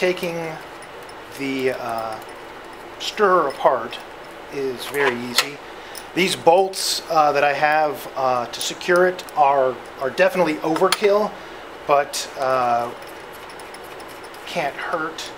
taking the stirrer apart is very easy. These bolts that I have to secure it are definitely overkill, but can't hurt.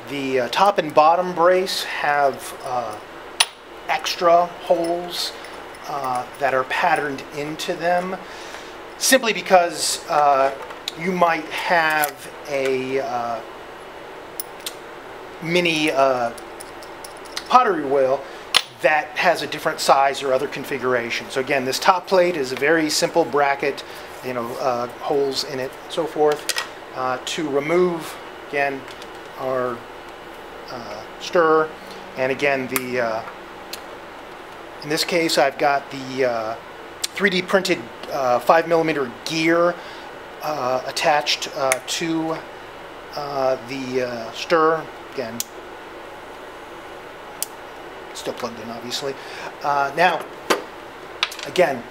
The top and bottom brace have extra holes that are patterned into them, simply because you might have a mini pottery wheel that has a different size or other configuration. So again, this top plate is a very simple bracket, you know, holes in it, so forth. To remove, again, our stirrer, and again the in this case I've got the 3D printed 5mm gear attached to the stirrer. Again, still plugged in, obviously. Now, again,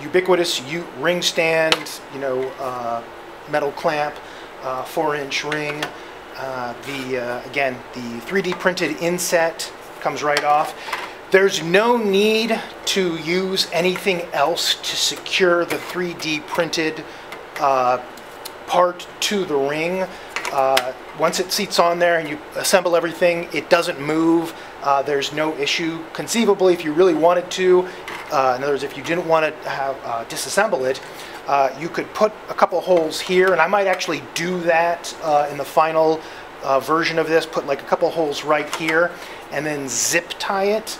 ubiquitous ring stand, you know, metal clamp, 4-inch ring. Again, the 3D printed inset comes right off. There's no need to use anything else to secure the 3D printed part to the ring. Once it seats on there and you assemble everything, it doesn't move. There's no issue. Conceivably, if you really wanted to, in other words, if you didn't want to have disassemble it, you could put a couple holes here, and I might actually do that in the final version of this, put like a couple holes right here, and then zip tie it,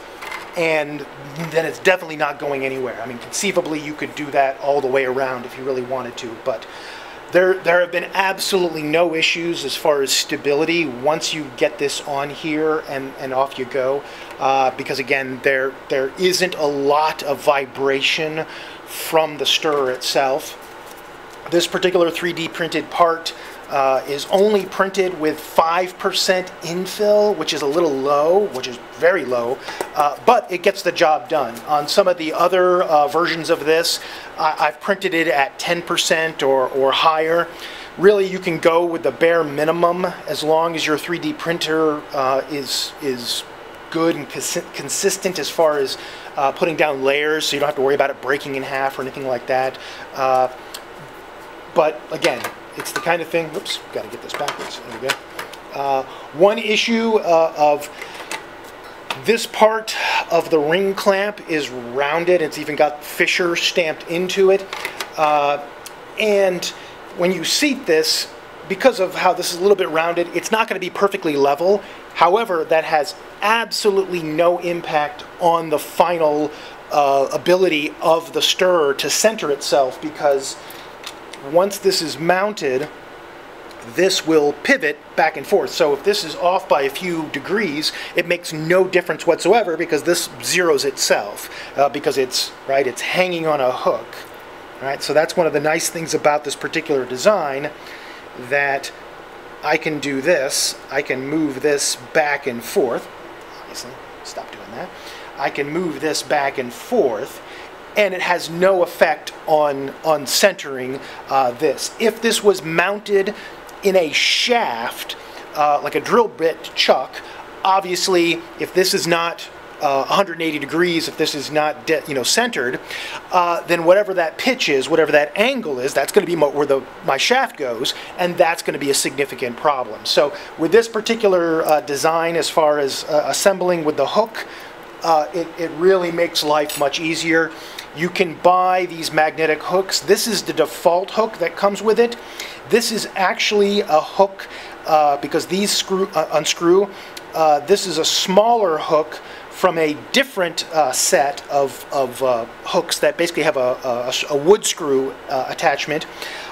and then it's definitely not going anywhere. I mean, conceivably, you could do that all the way around if you really wanted to, but there have been absolutely no issues as far as stability once you get this on here and off you go, because again, there isn't a lot of vibration from the stirrer itself. This particular 3D printed part is only printed with 5% infill, which is a little low, which is very low, but it gets the job done. On some of the other versions of this, I've printed it at 10% or higher. Really, you can go with the bare minimum as long as your 3D printer is good and consistent as far as putting down layers, so you don't have to worry about it breaking in half or anything like that. But again, it's the kind of thing, whoops, got to get this backwards, there we go. One issue of this part of the ring clamp is rounded. It's even got Fisher stamped into it. And when you seat this, because of how this is a little bit rounded, it's not going to be perfectly level. However, that has absolutely no impact on the final ability of the stirrer to center itself, because once this is mounted, this will pivot back and forth. So if this is off by a few degrees, it makes no difference whatsoever, because this zeroes itself, because it's hanging on a hook. Right? So that's one of the nice things about this particular design, that I can do this. I can move this back and forth. Obviously, stop doing that. I can move this back and forth, and it has no effect on centering this. If this was mounted in a shaft, like a drill bit chuck, obviously, if this is not 180 degrees, if this is not centered, then whatever that pitch is, whatever that angle is, that's going to be where my shaft goes, and that's going to be a significant problem. So with this particular design, as far as assembling with the hook, it really makes life much easier. You can buy these magnetic hooks. This is the default hook that comes with it. This is actually a hook, because these unscrew. This is a smaller hook from a different set of hooks that basically have a wood screw attachment.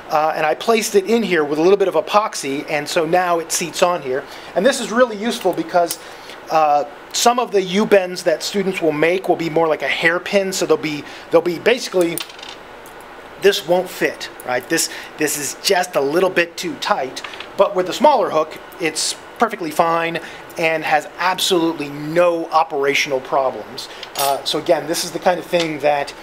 And I placed it in here with a little bit of epoxy, and so now it seats on here. And this is really useful because some of the U-bends that students will make will be more like a hairpin, so they'll be basically, this won't fit, right? This is just a little bit too tight, but with the smaller hook, it's perfectly fine and has absolutely no operational problems. So again, this is the kind of thing that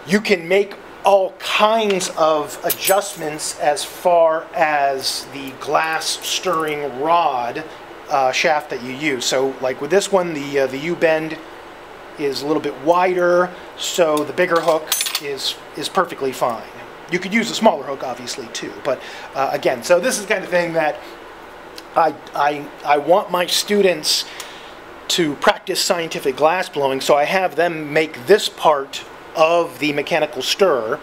you can make all kinds of adjustments as far as the glass stirring rod shaft that you use. So like with this one, the U-bend is a little bit wider, so the bigger hook is perfectly fine. You could use a smaller hook obviously too, but again, so this is the kind of thing that I want my students to practice scientific glass blowing, so I have them make this part of the mechanical stirrer,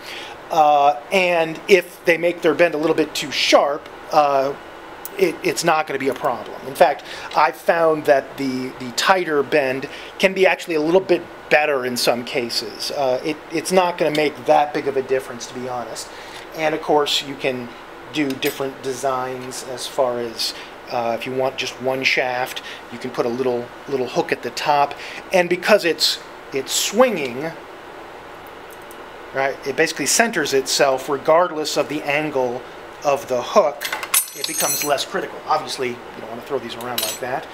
and if they make their bend a little bit too sharp, it's not going to be a problem. In fact, I've found that the tighter bend can be actually a little bit better in some cases. It's not going to make that big of a difference, to be honest. And of course, you can do different designs as far as if you want just one shaft, you can put a little hook at the top, and because it's swinging, right, it basically centers itself regardless of the angle of the hook. It becomes less critical. Obviously, you don't want to throw these around like that.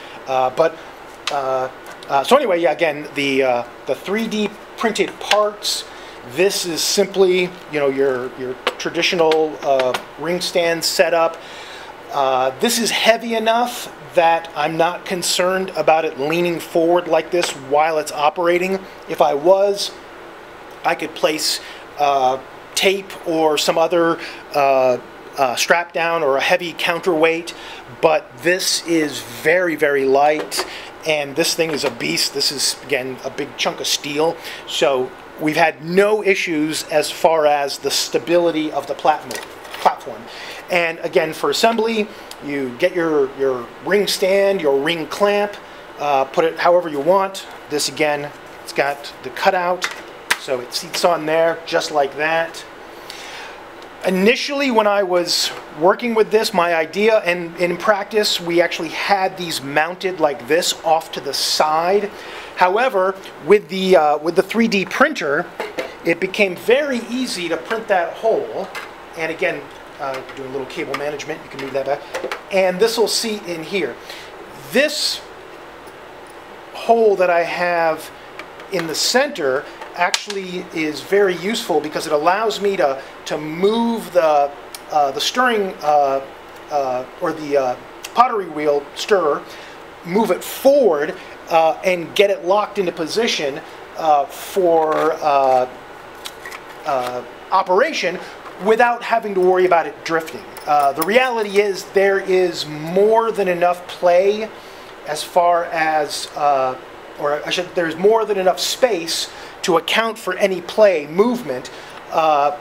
So anyway, yeah, again, the 3D printed parts. This is simply, you know, your traditional ring stand setup. This is heavy enough that I'm not concerned about it leaning forward like this while it's operating. If I was, I could place tape or some other strap down or a heavy counterweight, but this is very, very light, and this thing is a beast. This is, again, a big chunk of steel, so we've had no issues as far as the stability of the platform. And again, for assembly, you get your ring stand, your ring clamp, put it however you want. This, again, it's got the cutout, so it seats on there just like that. Initially, when I was working with this, my idea, and in practice, we actually had these mounted like this off to the side. However, with the 3D printer, it became very easy to print that hole. And again, doing a little cable management, you can move that back. And this will seat in here. This hole that I have in the center actually is very useful because it allows me to move the stirring or the pottery wheel stirrer, move it forward and get it locked into position for operation without having to worry about it drifting. The reality is there is more than enough play as far as, there's more than enough space to account for any play movement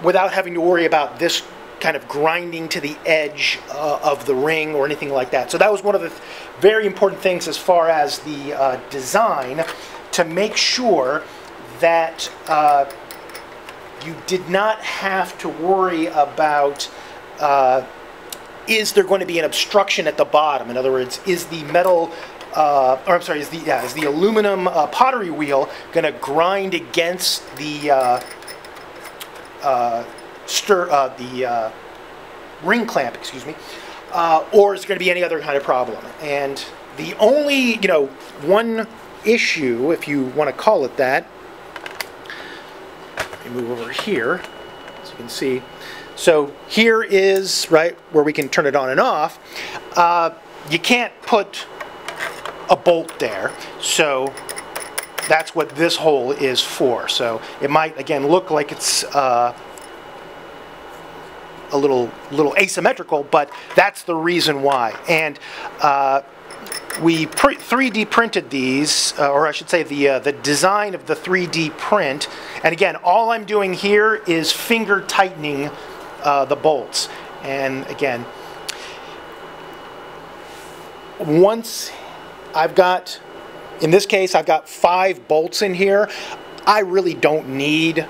without having to worry about this kind of grinding to the edge of the ring or anything like that. So that was one of the very important things as far as the design, to make sure that you did not have to worry about is there going to be an obstruction at the bottom? In other words, is the metal is the aluminum pottery wheel going to grind against the ring clamp, excuse me, or is there going to be any other kind of problem? And the only, one issue, if you want to call it that, let me move over here, so you can see. So here is, right, where we can turn it on and off. You can't put a bolt there, so that's what this hole is for. So it might, again, look like it's a little asymmetrical, but that's the reason why. And we 3D printed these, or I should say the design of the 3D print. And again, all I'm doing here is finger tightening the bolts. And again, once I've got, in this case, I've got 5 bolts in here. I really don't need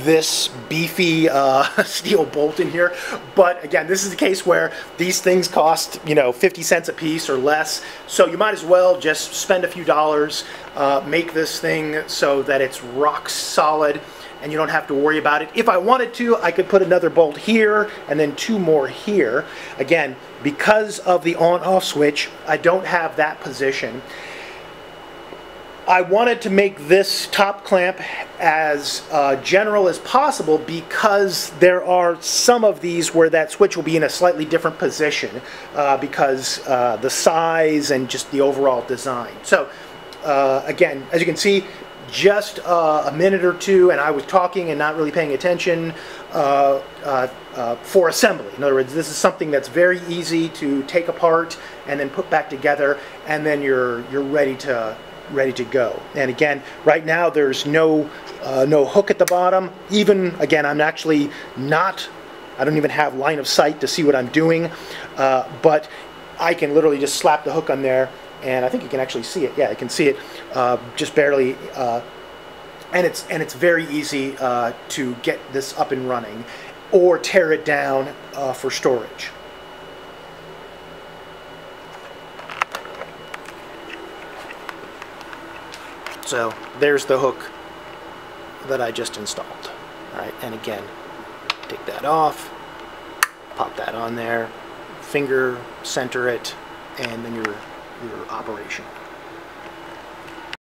this beefy steel bolt in here. But again, this is the case where these things cost, you know, 50 cents a piece or less. So you might as well just spend a few dollars, make this thing so that it's rock solid and you don't have to worry about it. If I wanted to, I could put another bolt here and then 2 more here. Again, because of the on-off switch, I don't have that position. I wanted to make this top clamp as general as possible because there are some of these where that switch will be in a slightly different position because the size and just the overall design. So again, as you can see, just a minute or two and I was talking and not really paying attention for assembly. In other words, this is something that's very easy to take apart and then put back together, and then you're ready to go. And again, right now there's no hook at the bottom. Even again, I'm actually not, I don't even have line of sight to see what I'm doing, but I can literally just slap the hook on there, and I think you can actually see it. Yeah, I can see it just barely, and it's very easy to get this up and running or tear it down for storage. So there's the hook that I just installed. All right, and again, take that off, pop that on there, finger center it, and then you're operational.